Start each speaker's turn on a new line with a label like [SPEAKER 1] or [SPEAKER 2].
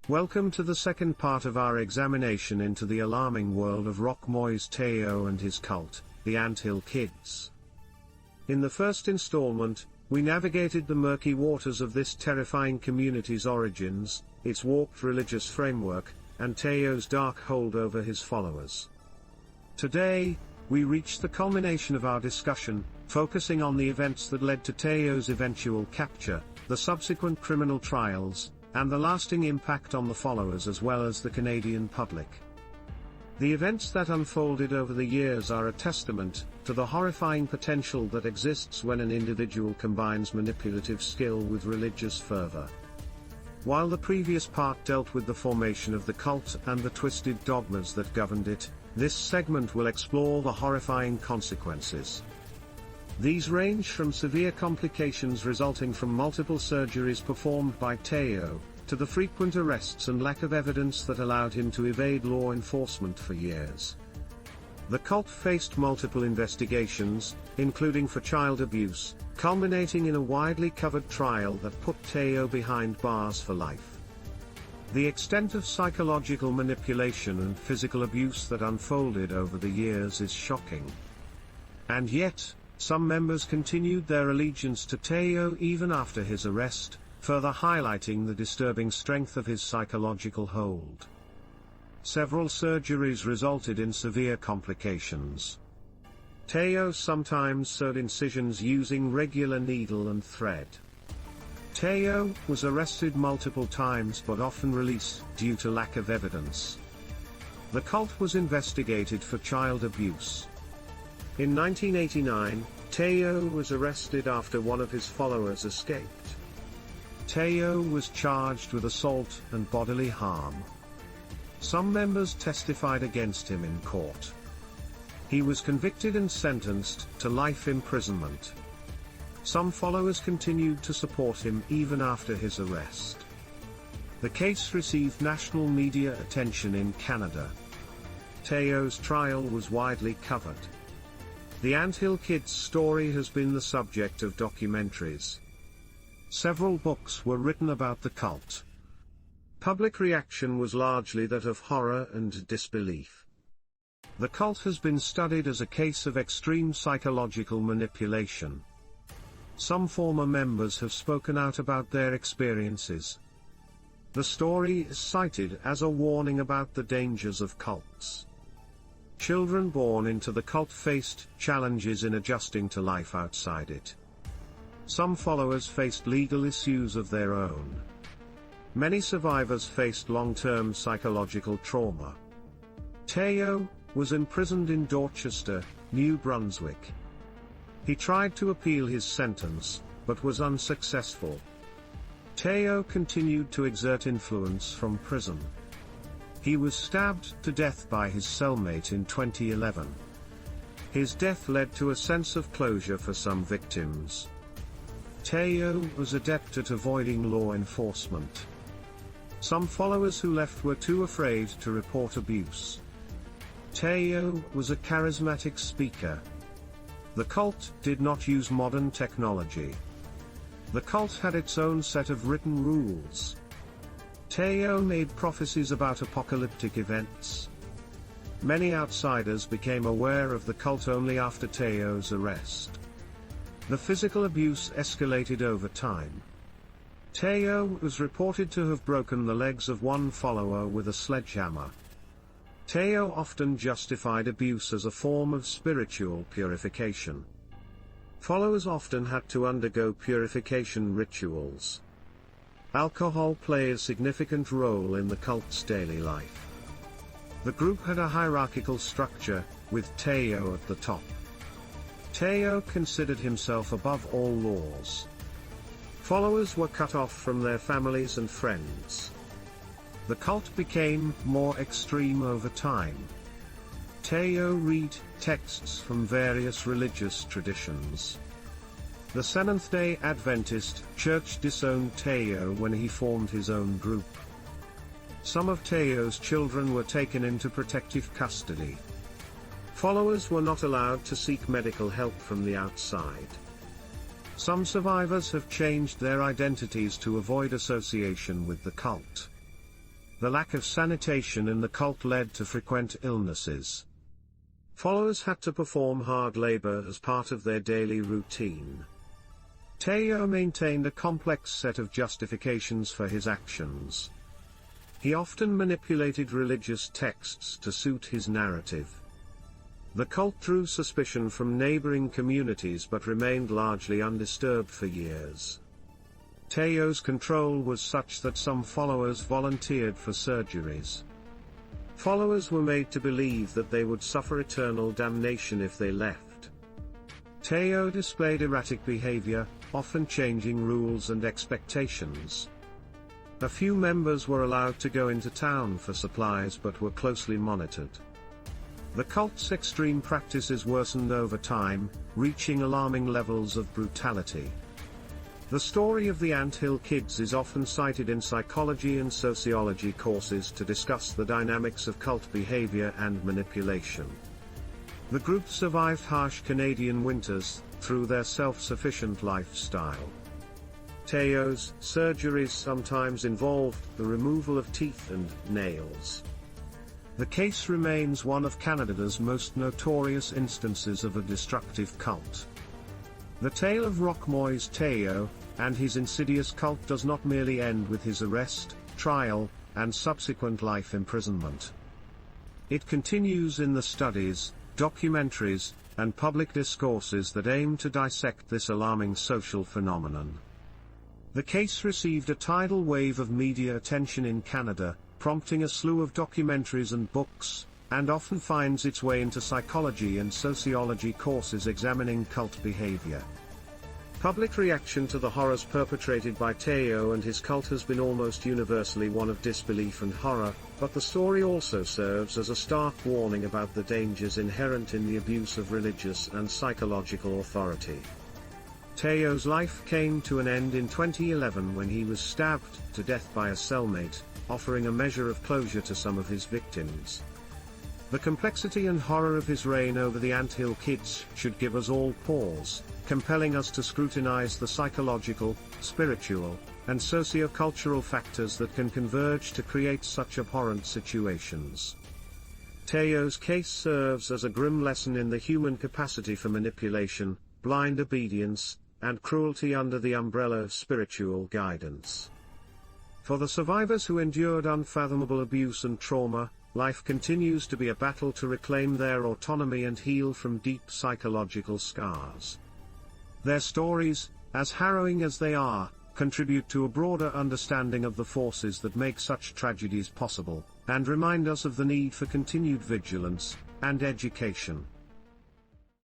[SPEAKER 1] Welcome to the second part of our examination into the alarming world of Roch Moïse Thériault and his cult, the Anthill Kids. In the first installment, we navigated the murky waters of this terrifying community's origins, its warped religious framework, and Thériault's dark hold over his followers. Today, we reach the culmination of our discussion, focusing on the events that led to Thériault's eventual capture, the subsequent criminal trials, and the lasting impact on the followers as well as the Canadian public. The events that unfolded over the years are a testament to the horrifying potential that exists when an individual combines manipulative skill with religious fervor. While the previous part dealt with the formation of the cult and the twisted dogmas that governed it, this segment will explore the horrifying consequences. These range from severe complications resulting from multiple surgeries performed by Thériault, to the frequent arrests and lack of evidence that allowed him to evade law enforcement for years. The cult faced multiple investigations, including for child abuse, culminating in a widely covered trial that put Thériault behind bars for life. The extent of psychological manipulation and physical abuse that unfolded over the years is shocking. And yet, some members continued their allegiance to Thériault even after his arrest, further highlighting the disturbing strength of his psychological hold. Several surgeries resulted in severe complications. Thériault sometimes sewed incisions using regular needle and thread. Thériault was arrested multiple times but often released due to lack of evidence. The cult was investigated for child abuse. In 1989, Thériault was arrested after one of his followers escaped. Thériault was charged with assault and bodily harm. Some members testified against him in court. He was convicted and sentenced to life imprisonment. Some followers continued to support him even after his arrest. The case received national media attention in Canada. Thériault's trial was widely covered. The Anthill Kids story has been the subject of documentaries. Several books were written about the cult. Public reaction was largely that of horror and disbelief. The cult has been studied as a case of extreme psychological manipulation. Some former members have spoken out about their experiences. The story is cited as a warning about the dangers of cults. Children born into the cult faced challenges in adjusting to life outside it. Some followers faced legal issues of their own. Many survivors faced long-term psychological trauma. Thériault was imprisoned in Dorchester, New Brunswick. He tried to appeal his sentence, but was unsuccessful. Thériault continued to exert influence from prison. He was stabbed to death by his cellmate in 2011. His death led to a sense of closure for some victims. Thériault was adept at avoiding law enforcement. Some followers who left were too afraid to report abuse. Thériault was a charismatic speaker. The cult did not use modern technology. The cult had its own set of written rules. Thériault made prophecies about apocalyptic events. Many outsiders became aware of the cult only after Thériault's arrest. The physical abuse escalated over time. Thériault was reported to have broken the legs of one follower with a sledgehammer. Thériault often justified abuse as a form of spiritual purification. Followers often had to undergo purification rituals. Alcohol played a significant role in the cult's daily life. The group had a hierarchical structure, with Thériault at the top. Thériault considered himself above all laws. Followers were cut off from their families and friends. The cult became more extreme over time. Thériault read texts from various religious traditions. The Seventh-day Adventist Church disowned Thériault when he formed his own group. Some of Thériault's children were taken into protective custody. Followers were not allowed to seek medical help from the outside. Some survivors have changed their identities to avoid association with the cult. The lack of sanitation in the cult led to frequent illnesses. Followers had to perform hard labor as part of their daily routine. Thériault maintained a complex set of justifications for his actions. He often manipulated religious texts to suit his narrative. The cult drew suspicion from neighboring communities but remained largely undisturbed for years. Thériault's control was such that some followers volunteered for surgeries. Followers were made to believe that they would suffer eternal damnation if they left. Thériault displayed erratic behavior, often changing rules and expectations. A few members were allowed to go into town for supplies but were closely monitored. The cult's extreme practices worsened over time, reaching alarming levels of brutality. The story of the Anthill Kids is often cited in psychology and sociology courses to discuss the dynamics of cult behavior and manipulation. The group survived harsh Canadian winters through their self-sufficient lifestyle. Thériault's surgeries sometimes involved the removal of teeth and nails. The case remains one of Canada's most notorious instances of a destructive cult. The tale of Roch Moïse Thériault and his insidious cult does not merely end with his arrest, trial, and subsequent life imprisonment. It continues in the studies, documentaries, and public discourses that aim to dissect this alarming social phenomenon. The case received a tidal wave of media attention in Canada, prompting a slew of documentaries and books, and often finds its way into psychology and sociology courses examining cult behavior. Public reaction to the horrors perpetrated by Thériault and his cult has been almost universally one of disbelief and horror, but the story also serves as a stark warning about the dangers inherent in the abuse of religious and psychological authority. Thériault's life came to an end in 2011 when he was stabbed to death by a cellmate, offering a measure of closure to some of his victims. The complexity and horror of his reign over the Anthill Kids should give us all pause, compelling us to scrutinize the psychological, spiritual, and socio-cultural factors that can converge to create such abhorrent situations. Thériault's case serves as a grim lesson in the human capacity for manipulation, blind obedience, and cruelty under the umbrella of spiritual guidance. For the survivors who endured unfathomable abuse and trauma, life continues to be a battle to reclaim their autonomy and heal from deep psychological scars. Their stories, as harrowing as they are, contribute to a broader understanding of the forces that make such tragedies possible, and remind us of the need for continued vigilance and education.